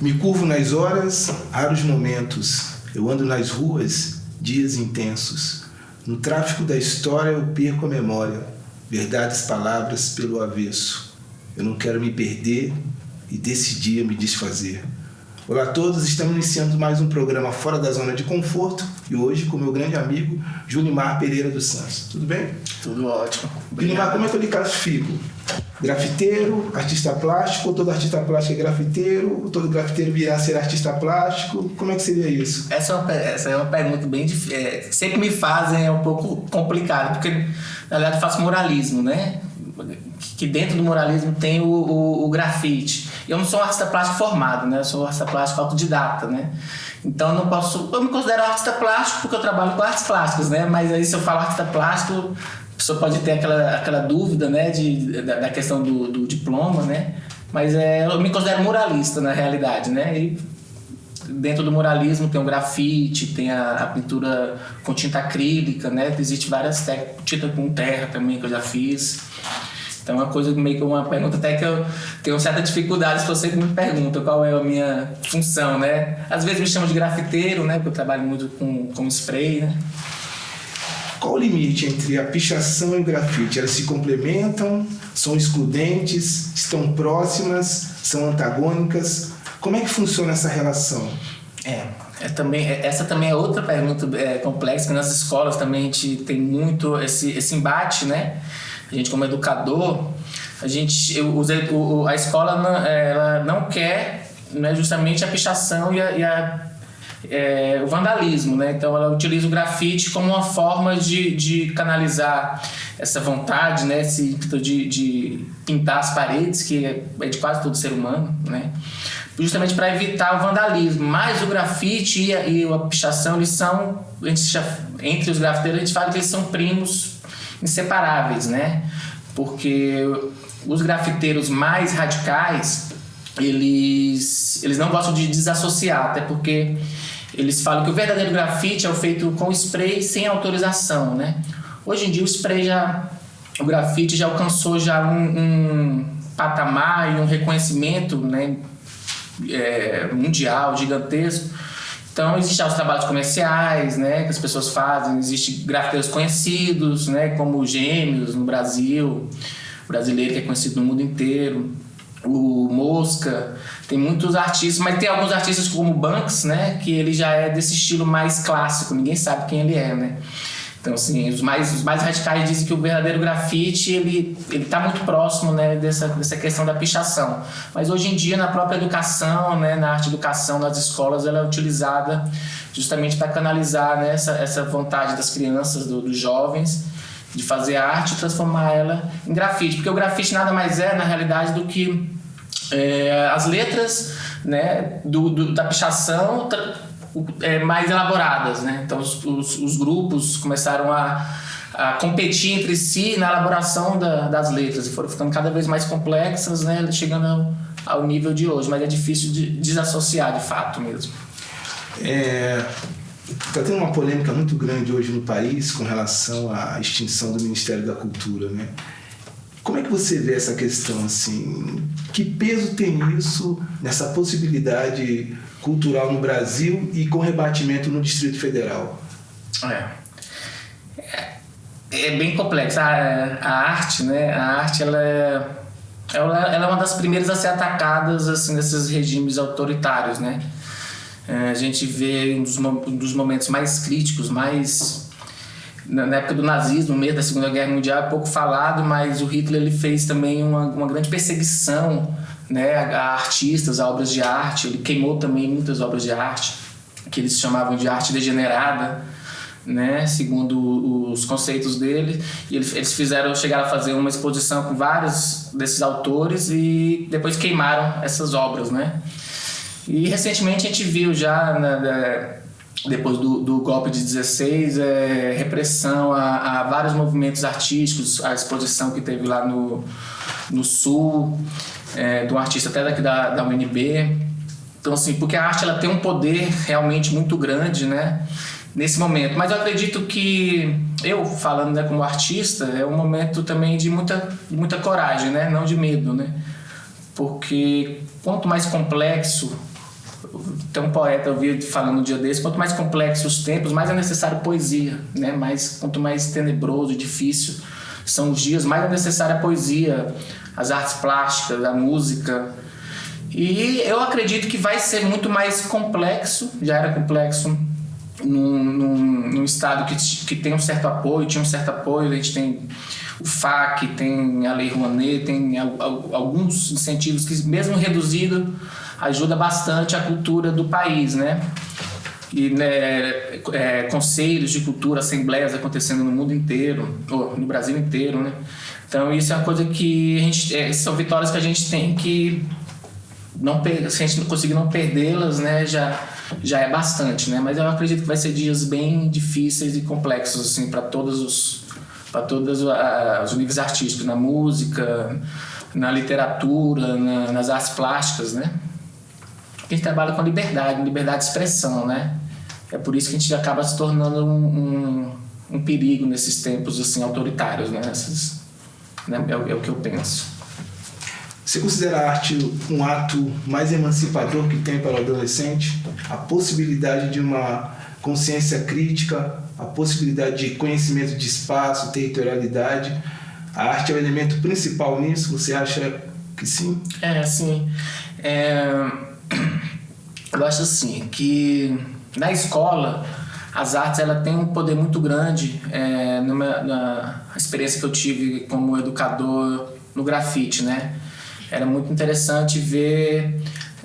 Me curvo nas horas, raros momentos. Eu ando nas ruas, dias intensos. No tráfico da história eu perco a memória. Verdades, palavras pelo avesso. Eu não quero me perder e desse dia me desfazer. Olá a todos, estamos iniciando mais um programa Fora da Zona de Conforto e hoje com meu grande amigo Junimar Pereira dos Santos. Tudo bem? Tudo ótimo. Junimar, como é que eu lhe classifico? Grafiteiro, artista plástico, ou todo artista plástico é grafiteiro, ou todo grafiteiro virá a ser artista plástico? Como é que seria isso? Essa é uma pergunta bem difícil. Sempre me fazem, é um pouco complicado, porque na verdade eu faço muralismo, né? Que dentro do muralismo tem o grafite. Eu não sou um artista plástico formado, né? Eu sou um artista plástico autodidata, né? Então eu me considero artista plástico porque eu trabalho com artes plásticas, né? Mas aí se eu falo artista plástico, a pessoa pode ter aquela dúvida, né? Da questão do diploma, né? Mas eu me considero muralista na realidade, né? E dentro do muralismo tem o grafite, tem a pintura com tinta acrílica, né? Existem várias técnicas, tinta com terra também que eu já fiz. Então é uma coisa meio que uma pergunta até que eu tenho certa dificuldade se você me pergunta qual é a minha função, né? Às vezes me chamam de grafiteiro, né? Porque eu trabalho muito com spray, né? Qual o limite entre a pichação e o grafite? Elas se complementam? São excludentes? Estão próximas? São antagônicas? Como é que funciona essa relação? Essa também é outra pergunta complexa, que nas escolas também a gente tem muito esse embate, né? A gente como educador, a escola ela não quer, né, justamente a pichação e o vandalismo, né? Então ela utiliza o grafite como uma forma de canalizar essa vontade, né? Esse ímpeto de pintar as paredes, que é de quase todo ser humano, né? Justamente para evitar o vandalismo. Mas o grafite e a pichação, eles são, entre os grafiteiros a gente fala que eles são primos inseparáveis, né? Porque os grafiteiros mais radicais, eles não gostam de desassociar, até porque eles falam que o verdadeiro grafite é feito com spray sem autorização, né? Hoje em dia o grafite já alcançou um patamar e um reconhecimento, né, mundial, gigantesco. Então existem os trabalhos comerciais, né, que as pessoas fazem, existem grafiteiros conhecidos, né, como o Gêmeos no Brasil, o brasileiro que é conhecido no mundo inteiro, o Mosca, tem muitos artistas, mas tem alguns artistas como o Banks, né, que ele já é desse estilo mais clássico, ninguém sabe quem ele é, né. Então, assim, os mais radicais dizem que o verdadeiro grafite, ele está muito próximo, né, dessa questão da pichação. Mas hoje em dia, na própria educação, né, na arte-educação, nas escolas, ela é utilizada justamente para canalizar, né, essa vontade das crianças, dos jovens, de fazer arte e transformar ela em grafite. Porque o grafite nada mais é, na realidade, do que as letras, né, da pichação mais elaboradas, né? Então os grupos começaram a competir entre si na elaboração das letras e foram ficando cada vez mais complexas, né? Chegando ao nível de hoje, mas é difícil de desassociar de fato mesmo. Está tendo uma polêmica muito grande hoje no país com relação à extinção do Ministério da Cultura, né? Como é que você vê essa questão, assim? Que peso tem isso nessa possibilidade cultural no Brasil e com rebatimento no Distrito Federal? É bem complexo. A arte, né? A arte ela é uma das primeiras a ser atacadas assim, nesses regimes autoritários, né? A gente vê um dos momentos mais críticos, na época do nazismo, no meio da Segunda Guerra Mundial, é pouco falado, mas o Hitler ele fez também uma grande perseguição, né, a artistas, a obras de arte. Ele queimou também muitas obras de arte, que eles chamavam de arte degenerada, né, segundo os conceitos dele. E eles chegaram a fazer uma exposição com vários desses autores e depois queimaram essas obras, né. E recentemente a gente viu já, depois do golpe de 16, repressão a vários movimentos artísticos, a exposição que teve lá no Sul, de um artista até daqui da UNB. Então, assim, porque a arte ela tem um poder realmente muito grande, né, nesse momento. Mas eu acredito que, eu falando, né, como artista, é um momento também de muita coragem, né, não de medo, né, porque quanto mais complexo Tem um poeta, eu vi falando um dia desse, quanto mais complexos os tempos, mais é necessário poesia, né? Quanto mais tenebroso e difícil são os dias, mais é necessária a poesia, as artes plásticas, a música. E eu acredito que vai ser muito mais complexo, já era complexo num estado que tem um certo apoio, tinha um certo apoio. A gente tem o FAC, tem a Lei Rouanet, tem alguns incentivos que, mesmo reduzido, ajuda bastante a cultura do país, né? E conselhos de cultura, assembleias acontecendo no mundo inteiro, ou no Brasil inteiro, né? Então isso é uma coisa que a gente, são vitórias que a gente tem que se a gente não conseguir não perdê-las, né, já é bastante, né? Mas eu acredito que vai ser dias bem difíceis e complexos assim para todos os níveis artísticos, na música, na literatura, nas artes plásticas, né? A gente trabalha com liberdade de expressão, né? É por isso que a gente acaba se tornando um perigo nesses tempos assim autoritários, né? É o que eu penso. Você considera a arte um ato mais emancipador que tem para o adolescente? A possibilidade de uma consciência crítica, a possibilidade de conhecimento de espaço, territorialidade. A arte é o elemento principal nisso? Você acha que sim? Sim. Eu acho assim, que na escola as artes ela tem um poder muito grande. Na experiência que eu tive como educador no grafite, né? Era muito interessante ver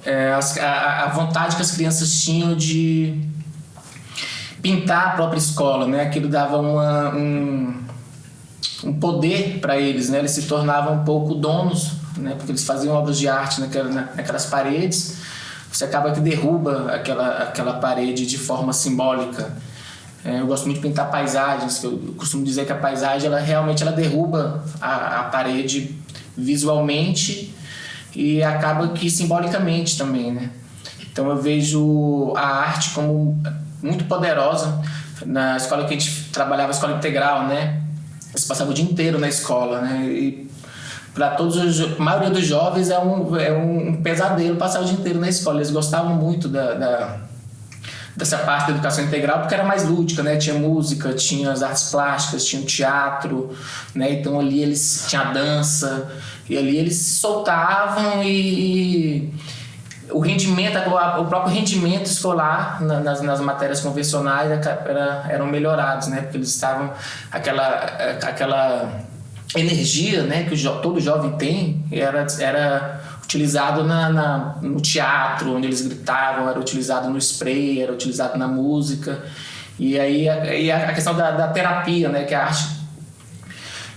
a vontade que as crianças tinham de pintar a própria escola, né? Aquilo dava um poder para eles, né? Eles se tornavam um pouco donos, né? Porque eles faziam obras de arte naquelas paredes. Você acaba que derruba aquela parede de forma simbólica. Eu gosto muito de pintar paisagens, que eu costumo dizer que a paisagem ela realmente derruba a parede visualmente e acaba que simbolicamente também, né? Então eu vejo a arte como muito poderosa. Na escola que a gente trabalhava, a escola integral, né? Eles passavam o dia inteiro na escola, né? E para a maioria dos jovens é um pesadelo passar o dia inteiro na escola. Eles gostavam muito dessa parte da educação integral porque era mais lúdica, né? Tinha música, tinha as artes plásticas, tinha o teatro, né? Então ali eles tinha a dança e ali eles se soltavam e o rendimento, o próprio rendimento escolar nas matérias convencionais eram melhorados, né? Porque eles estavam aquela energia, né, que todo jovem tem, era utilizado no teatro, onde eles gritavam, era utilizado no spray, era utilizado na música. E aí a questão da terapia, né, que a arte,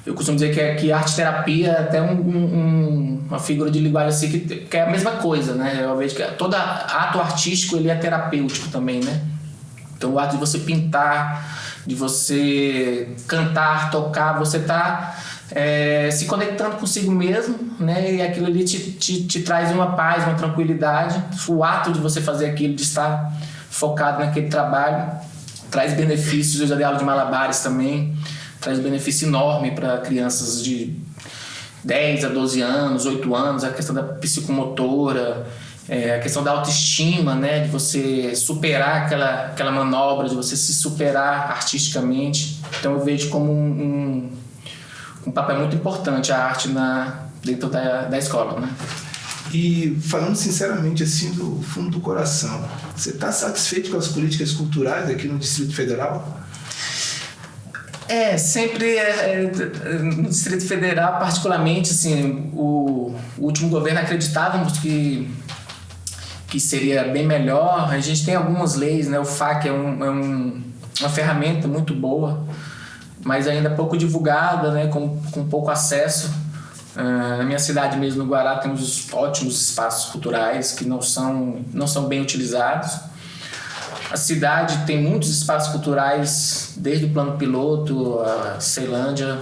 eu costumo dizer que a arte-terapia é até uma figura de linguagem assim, que é a mesma coisa, né? Eu vejo que todo ato artístico ele é terapêutico também, né? Então o ato de você pintar, de você cantar, tocar, você está se conectando consigo mesmo, né? E aquilo ali te traz uma paz, uma tranquilidade. O ato de você fazer aquilo, de estar focado naquele trabalho, traz benefícios. Eu já dei aula de malabares também, traz benefício enorme para crianças de 10 a 12 anos, 8 anos, a questão da psicomotora, a questão da autoestima, né? De você superar aquela manobra, de você se superar artisticamente. Então eu vejo como um papel muito importante a arte dentro da escola, né? E falando sinceramente assim do fundo do coração, você está satisfeito com as políticas culturais aqui no Distrito Federal? Sempre no Distrito Federal, particularmente, assim, o último governo acreditávamos que seria bem melhor. A gente tem algumas leis, né? O FAC é uma ferramenta muito boa, mas ainda pouco divulgada, né? Com pouco acesso. Na minha cidade mesmo, no Guará, temos ótimos espaços culturais que não são bem utilizados. A cidade tem muitos espaços culturais, desde o plano piloto, a Ceilândia,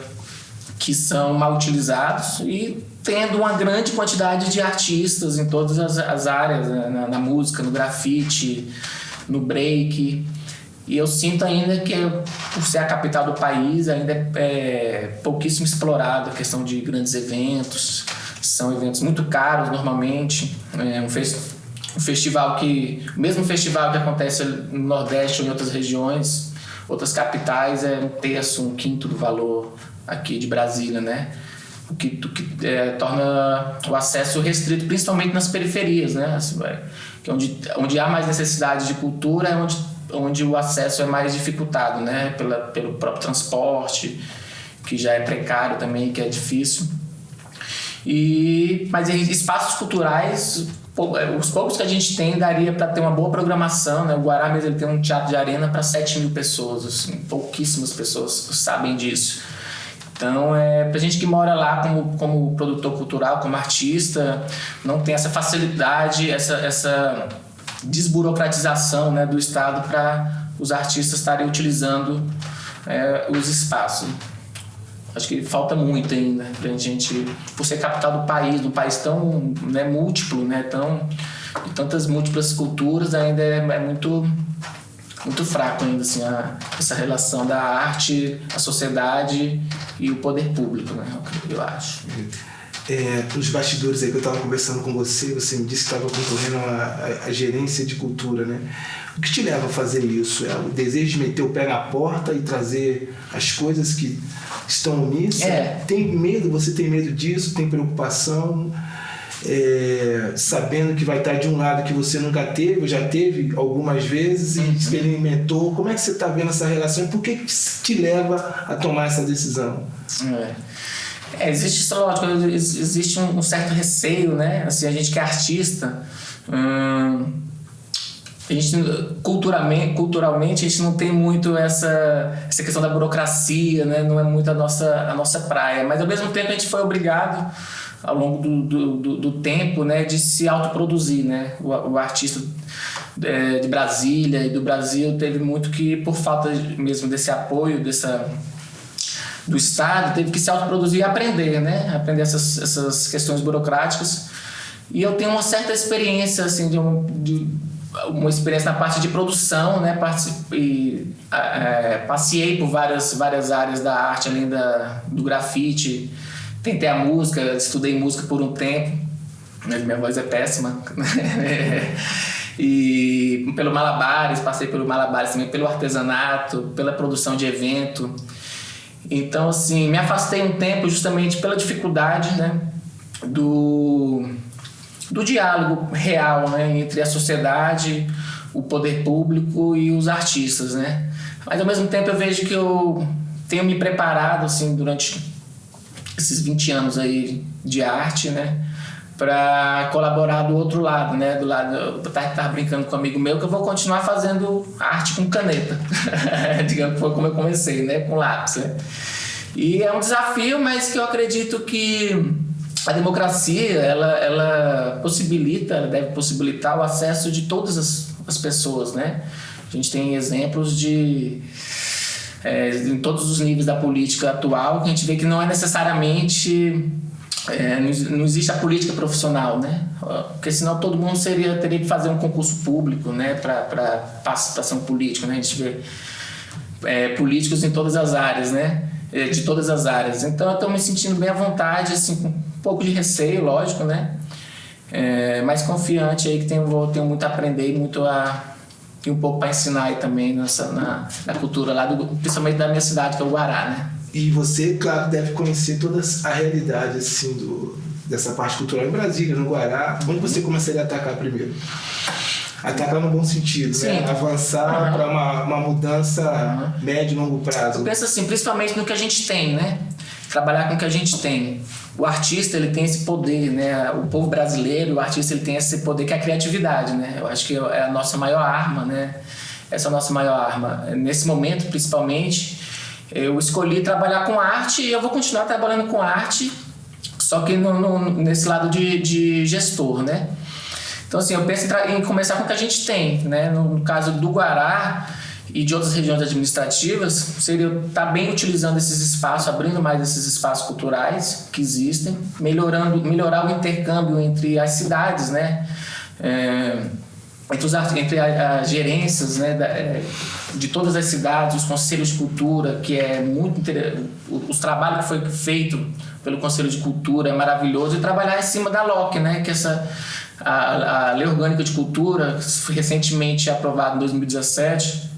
que são mal utilizados e tendo uma grande quantidade de artistas em todas as áreas, né? Na música, no grafite, no break. E eu sinto ainda que, por ser a capital do país, ainda é pouquíssimo explorado a questão de grandes eventos. São eventos muito caros normalmente. o mesmo festival que acontece no Nordeste ou em outras regiões, outras capitais, é 1/3, 1/5 do valor aqui de Brasília, né? O que torna o acesso restrito, principalmente nas periferias, né? Que onde há mais necessidade de cultura é onde o acesso é mais dificultado, né? Pelo próprio transporte, que já é precário também, que é difícil. Mas espaços culturais, os poucos que a gente tem, daria para ter uma boa programação, né? O Guará mesmo, ele tem um teatro de arena para 7.000 pessoas, assim, pouquíssimas pessoas sabem disso. Então, pra gente que mora lá como produtor cultural, como artista, não tem essa facilidade, essa desburocratização, né, do Estado para os artistas estarem utilizando os espaços. Acho que falta muito ainda pra gente, por ser capital do país tão, né, múltiplo, né, de tantas múltiplas culturas, ainda é muito fraco ainda, assim, essa relação da arte, a sociedade e o poder público, né, eu acho. Nos bastidores aí que eu estava conversando com você me disse que estava concorrendo a gerência de cultura, né? O que te leva a fazer isso? É o desejo de meter o pé na porta e trazer as coisas que estão no MISA? Tem medo? Você tem medo disso? Tem preocupação? Sabendo que vai estar de um lado que você nunca teve, ou já teve algumas vezes e experimentou. Como é que você está vendo essa relação e por que te leva a tomar essa decisão? Existe um certo receio, né? Assim, a gente que é artista, a gente, culturalmente a gente não tem muito essa questão da burocracia, né? Não é muito a nossa praia, mas ao mesmo tempo a gente foi obrigado ao longo do tempo, né, de se autoproduzir, né? O artista de Brasília e do Brasil teve muito que, por falta mesmo desse apoio do Estado, teve que se autoproduzir e aprender, né? Aprender essas questões burocráticas. E eu tenho uma certa experiência, assim, uma experiência na parte de produção, né? Passei por várias áreas da arte, além do grafite. Tentei a música, estudei música por um tempo, mas minha voz é péssima. E pelo Malabares, passei pelo Malabares também, pelo artesanato, pela produção de evento. Então, assim, me afastei um tempo justamente pela dificuldade, né, do diálogo real, né, entre a sociedade, o poder público e os artistas, né. Mas, ao mesmo tempo, eu vejo que eu tenho me preparado, assim, durante esses 20 anos aí de arte, né, para colaborar do outro lado, né, do lado, eu tava brincando com um amigo meu que eu vou continuar fazendo arte com caneta, digamos que foi como eu comecei, né, com lápis, né? E é um desafio, mas que eu acredito que a democracia, ela deve possibilitar o acesso de todas as pessoas, né? A gente tem exemplos em todos os níveis da política atual, que a gente vê que não é necessariamente... não existe a política profissional, né? Porque senão todo mundo teria que fazer um concurso público, né, para participação política, né? A gente vê políticos em todas as áreas, né? De todas as áreas. Então eu estou me sentindo bem à vontade, assim, com um pouco de receio, lógico, né? Mas confiante aí que tenho muito a aprender e um pouco para ensinar aí também na cultura lá, principalmente da minha cidade, que é o Guará, né? E você, claro, deve conhecer toda a realidade assim, dessa parte cultural em Brasília, no Guará. Onde você começaria a atacar primeiro? Atacar no bom sentido, né? Avançar para uma mudança médio e longo prazo. Eu penso assim, principalmente no que a gente tem, né? Trabalhar com o que a gente tem. O artista, ele tem esse poder, né? O povo brasileiro, o artista, ele tem esse poder que é a criatividade, né? Eu acho que é a nossa maior arma, né? Essa é a nossa maior arma. Nesse momento, principalmente, eu escolhi trabalhar com arte e eu vou continuar trabalhando com arte, só que nesse lado de gestor, né? Então, assim, eu penso em começar com o que a gente tem, né? No caso do Guará e de outras regiões administrativas, seria estar bem utilizando esses espaços, abrindo mais esses espaços culturais que existem, melhorar o intercâmbio entre as cidades, né? Entre as gerências, né, de todas as cidades, os conselhos de cultura, que é muito interessante, os trabalhos que foi feito pelo Conselho de Cultura é maravilhoso, e trabalhar em cima da LOC, né, que é a Lei Orgânica de Cultura, que foi recentemente aprovada em 2017,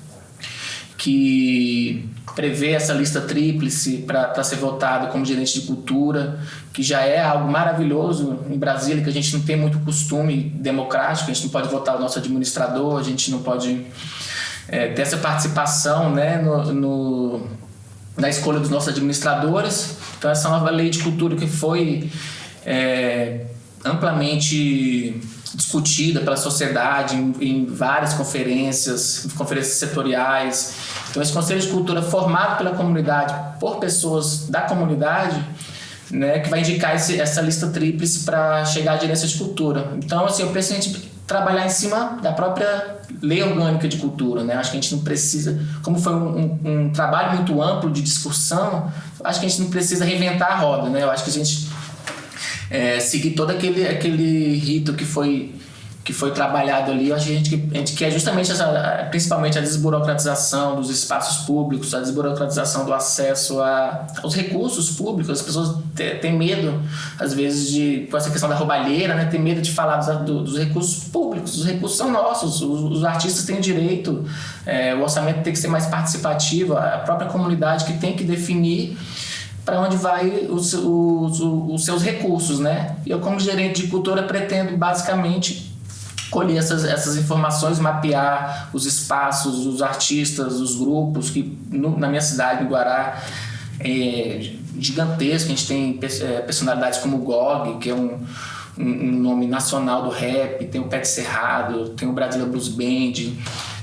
que prevê essa lista tríplice para ser votado como gerente de cultura, que já é algo maravilhoso em Brasília, que a gente não tem muito costume democrático, a gente não pode votar o nosso administrador, a gente não pode ter essa participação, né, na escolha dos nossos administradores. Então essa nova lei de cultura que foi amplamente discutida pela sociedade em várias conferências setoriais. Então esse Conselho de Cultura formado pela comunidade, por pessoas da comunidade, né, que vai indicar essa lista tríplice para chegar à gerência de cultura. Então assim, eu penso a gente trabalhar em cima da própria Lei Orgânica de Cultura, né? Acho que a gente não precisa, como foi um trabalho muito amplo de discussão, acho que a gente não precisa reinventar a roda, né? Eu acho que a gente seguir todo aquele rito que foi trabalhado ali. Eu acho que a gente quer justamente principalmente a desburocratização dos espaços públicos, a desburocratização do acesso aos recursos públicos. As pessoas têm medo, às vezes, com essa questão da roubalheira, né? Tem medo de falar dos recursos públicos. Os recursos são nossos, os artistas têm direito, o orçamento tem que ser mais participativo, a própria comunidade que tem que definir para onde vai os seus recursos, né? E eu, como gerente de cultura, pretendo basicamente colher essas informações, mapear os espaços, os artistas, os grupos, que na minha cidade, no Guará, é gigantesco. A gente tem personalidades como o GOG, que é um nome nacional do rap, tem o Pet Cerrado, tem o Brasília Blues Band,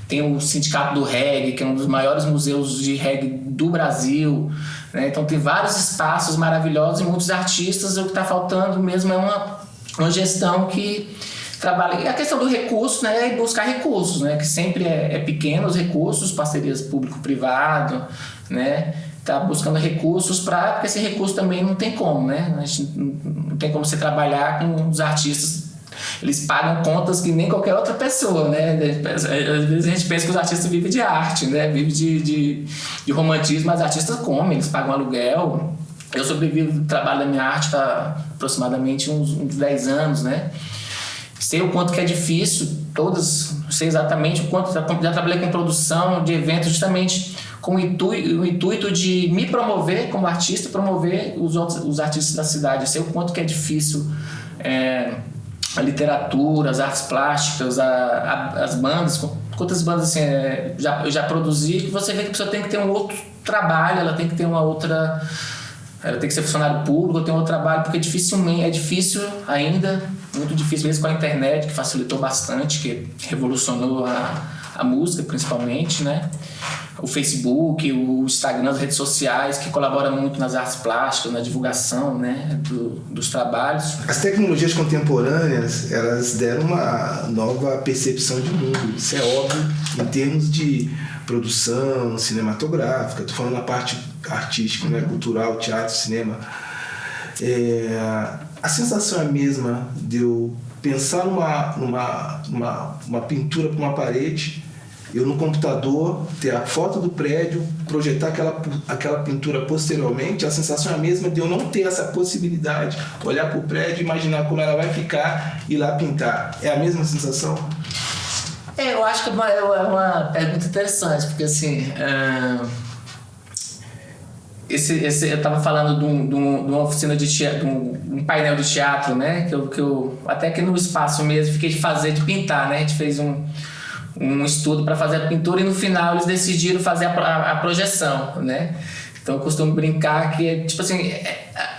tem o Sindicato do Reggae, que é um dos maiores museus de reggae do Brasil, né? Então tem vários espaços maravilhosos e muitos artistas. O que está faltando mesmo é uma gestão que trabalha. E a questão do recurso, né, é buscar recursos, né, que sempre é pequeno os recursos, parcerias público-privado, né, tá buscando recursos porque esse recurso também não tem como, né, a gente não tem como você trabalhar com os artistas. Eles pagam contas que nem qualquer outra pessoa, né? Às vezes a gente pensa que os artistas vivem de arte, né? Vivem de romantismo, mas os artistas comem, eles pagam aluguel. Eu sobrevivo do trabalho da minha arte há aproximadamente uns 10 anos, né? Sei o quanto que é difícil, sei exatamente o quanto. Já trabalhei com produção de eventos justamente com o intuito de me promover como artista, promover os artistas da cidade. Sei o quanto que é difícil a literatura, as artes plásticas, as bandas. Quantas bandas assim, eu já produzi, que você vê que a pessoa tem que ter um outro trabalho, ela tem que ter uma outra. Ela tem que ser funcionário público, tem outro trabalho, porque é difícil ainda, muito difícil mesmo com a internet, que facilitou bastante, que revolucionou a música principalmente, né? O Facebook, o Instagram, as redes sociais, que colaboram muito nas artes plásticas, na divulgação, né, dos trabalhos. As tecnologias contemporâneas, elas deram uma nova percepção de mundo, isso é óbvio, em termos de produção cinematográfica. Estou falando da parte artística, né, cultural, teatro, cinema. A sensação é a mesma de eu pensar numa pintura para uma parede, eu no computador ter a foto do prédio, projetar aquela pintura posteriormente. A sensação é a mesma de eu não ter essa possibilidade, olhar para o prédio, imaginar como ela vai ficar e ir lá pintar. É a mesma sensação? Eu acho que é uma pergunta interessante, porque assim, eu estava falando de uma oficina de teatro, de um painel de teatro, né, que eu até que no espaço mesmo fiquei de pintar, né, a gente fez um estudo para fazer a pintura e no final eles decidiram fazer a projeção, né. Então eu costumo brincar que tipo assim,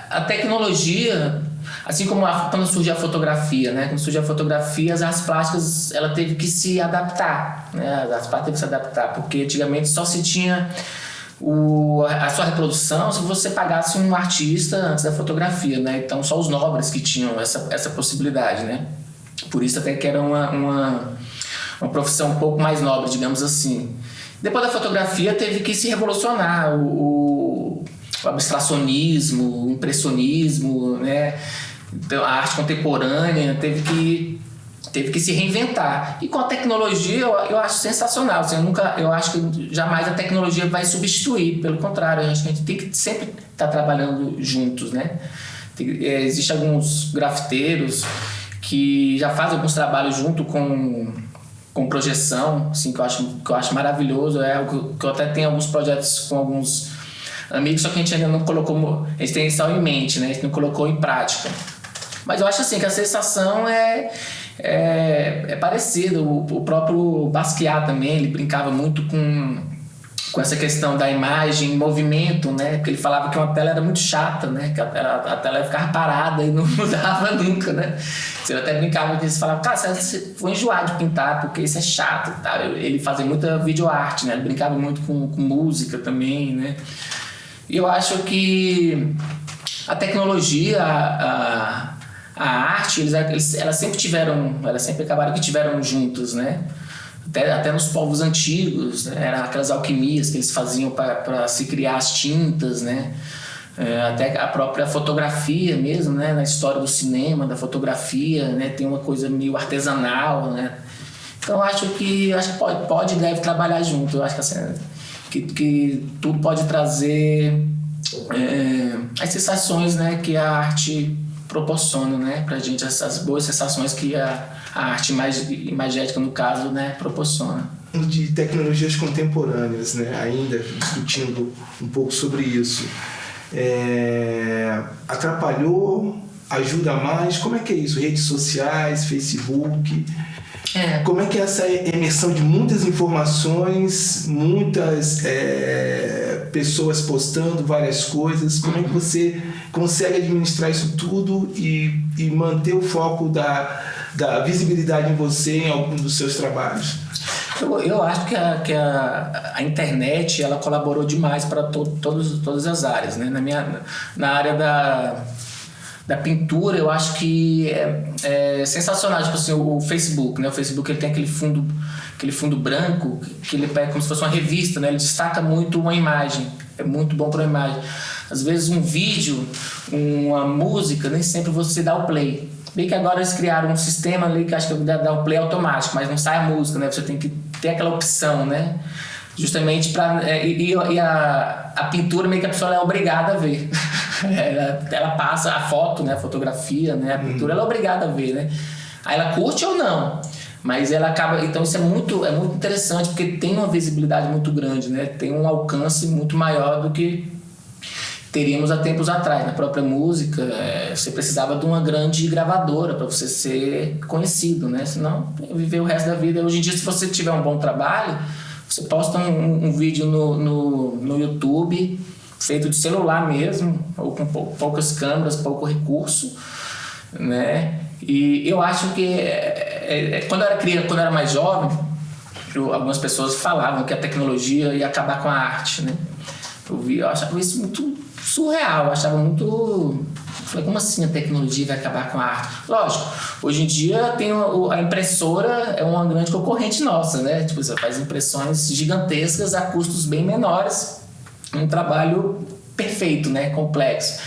a tecnologia, assim como quando surgiu a fotografia, né, quando surgiu a fotografia, as artes plásticas ela teve que se adaptar, né, as artes plásticas teve que se adaptar, porque antigamente só se tinha a sua reprodução se você pagasse um artista antes da fotografia, né, então só os nobres que tinham essa possibilidade, né, por isso até que era uma profissão um pouco mais nobre, digamos assim. Depois da fotografia teve que se revolucionar o abstracionismo, o impressionismo, né? Então, a arte contemporânea teve que se reinventar. E com a tecnologia eu acho sensacional. Assim, eu acho que jamais a tecnologia vai substituir, pelo contrário, a gente tem que sempre estar trabalhando juntos, né? Existem alguns grafiteiros que já faz alguns trabalhos junto com projeção, assim, que eu acho maravilhoso. Que eu até tenho alguns projetos com alguns amigos, só que a gente ainda não colocou, a gente tem só em mente, né? A gente não colocou em prática. Mas eu acho assim que a sensação é parecida. O próprio Basquiat também, ele brincava muito com essa questão da imagem em movimento, né? Porque ele falava que uma tela era muito chata, né? Que a tela ia ficar parada e não mudava nunca, né? Ele até brincava que eles falavam, cara, você foi enjoar de pintar porque isso é chato e tal. Ele fazia muita videoarte, né? Ele brincava muito com música também, né? E eu acho que a tecnologia, a arte, elas sempre acabaram que tiveram juntas, né? Até nos povos antigos, né? Eram aquelas alquimias que eles faziam para se criar as tintas, né? Até a própria fotografia mesmo, né? Na história do cinema, da fotografia, né? Tem uma coisa meio artesanal, né? Então eu acho que pode e deve trabalhar junto. Eu acho que, assim, que tudo pode trazer as sensações, né? Que a arte proporciona, né? Pra gente, essas boas sensações que a arte imagética, no caso, né, proporciona. De tecnologias contemporâneas, né, ainda discutindo um pouco sobre isso, atrapalhou, ajuda mais? Como é que é isso? Redes sociais, Facebook? Como é que é essa imersão de muitas informações, muitas pessoas postando várias coisas? Como é que você consegue administrar isso tudo e manter o foco da visibilidade em você em algum dos seus trabalhos? Eu acho que a internet, ela colaborou demais para todas as áreas, né? Na área da pintura, eu acho que é sensacional, tipo assim, o Facebook, né? O Facebook, ele tem aquele fundo branco que ele pega como se fosse uma revista, né? Ele destaca muito uma imagem, é muito bom para uma imagem. Às vezes um vídeo, uma música, nem sempre você dá o play. Bem que agora eles criaram um sistema ali que acho que dá o play automático, mas não sai a música, né? Você tem que ter aquela opção, né? Justamente para... E a pintura meio que a pessoa é obrigada a ver. Ela passa a foto, né? A fotografia, né? A pintura ela é obrigada a ver, né? Aí ela curte ou não, mas ela acaba... Então isso é muito interessante, porque tem uma visibilidade muito grande, né? Tem um alcance muito maior do que teríamos há tempos atrás. Na própria música, você precisava de uma grande gravadora para você ser conhecido, né? Senão, viver o resto da vida. Hoje em dia, se você tiver um bom trabalho, você posta um vídeo no YouTube, feito de celular mesmo, ou com poucas câmeras, pouco recurso, né? E eu acho que quando eu era mais jovem, algumas pessoas falavam que a tecnologia ia acabar com a arte, né? Eu achava isso muito surreal, eu achava muito... Falei, como assim a tecnologia vai acabar com a arte? Lógico, hoje em dia tem a impressora é uma grande concorrente nossa, né? Tipo, você faz impressões gigantescas a custos bem menores, um trabalho perfeito, né? Complexo.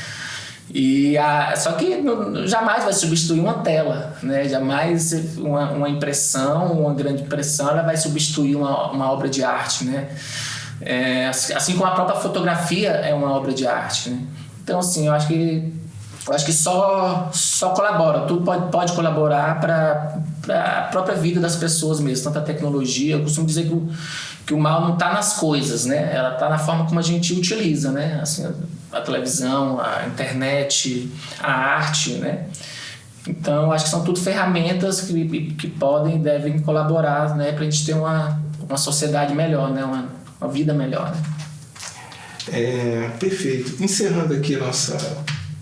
Só que jamais vai substituir uma tela, né? Jamais uma impressão, uma grande impressão, ela vai substituir uma obra de arte, né? Assim como a própria fotografia é uma obra de arte, né? Então, assim, eu acho que só colabora, tudo pode colaborar para a própria vida das pessoas mesmo, tanto a tecnologia. Eu costumo dizer que o mal não está nas coisas, né? Ela está na forma como a gente utiliza, né? Assim, a televisão, a internet, a arte, né? Então, eu acho que são tudo ferramentas que podem e devem colaborar, né? Para a gente ter uma sociedade melhor, né? Uma vida melhor, né? Perfeito. Encerrando aqui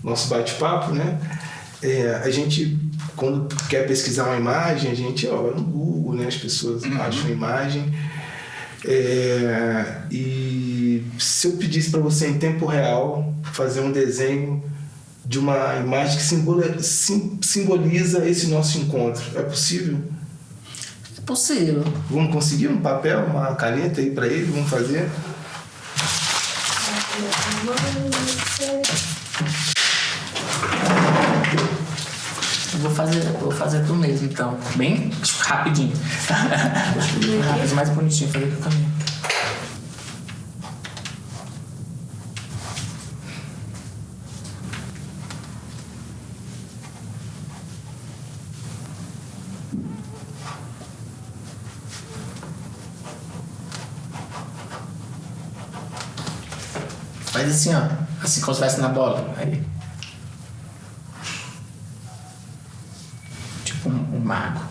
nosso bate-papo, né? A gente, quando quer pesquisar uma imagem, a gente vai no Google, né? As pessoas acham a imagem. E se eu pedisse para você em tempo real fazer um desenho de uma imagem que simboliza esse nosso encontro, é possível? É possível. Vamos conseguir um papel, uma caneta aí para ele? Vamos fazer? Vou fazer tu mesmo, então. Bem rapidinho. Rápido, mais bonitinho, fazer com o caminho. Faz assim, ó. Assim como se estivesse na bola. Aí. Tipo um mago.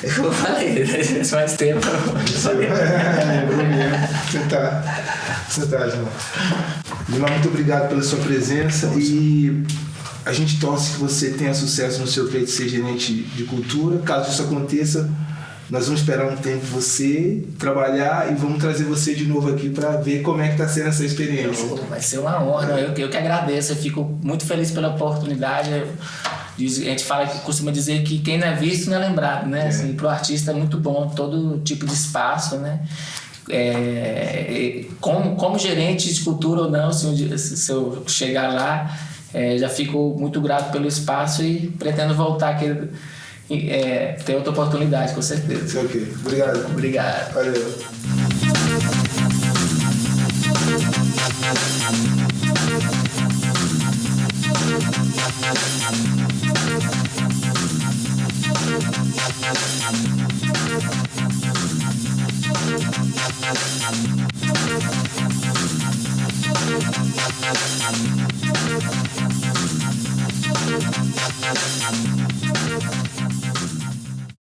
Eu falei, faz tempo. Lembrou mesmo. Você tá, João. Lima, muito obrigado pela sua presença e a gente torce que você tenha sucesso no seu pleito de ser gerente de cultura. Caso isso aconteça, nós vamos esperar um tempo você trabalhar e vamos trazer você de novo aqui para ver como é que está sendo essa experiência. Vai ser uma honra, eu que agradeço, eu fico muito feliz pela oportunidade. A gente costuma dizer que quem não é visto não é lembrado, né? Assim, pro artista é muito bom todo tipo de espaço, né? Como gerente de cultura ou não, se eu chegar lá, já fico muito grato pelo espaço e pretendo voltar aqui, ter outra oportunidade, com certeza. Ok, obrigado. Obrigado. Valeu.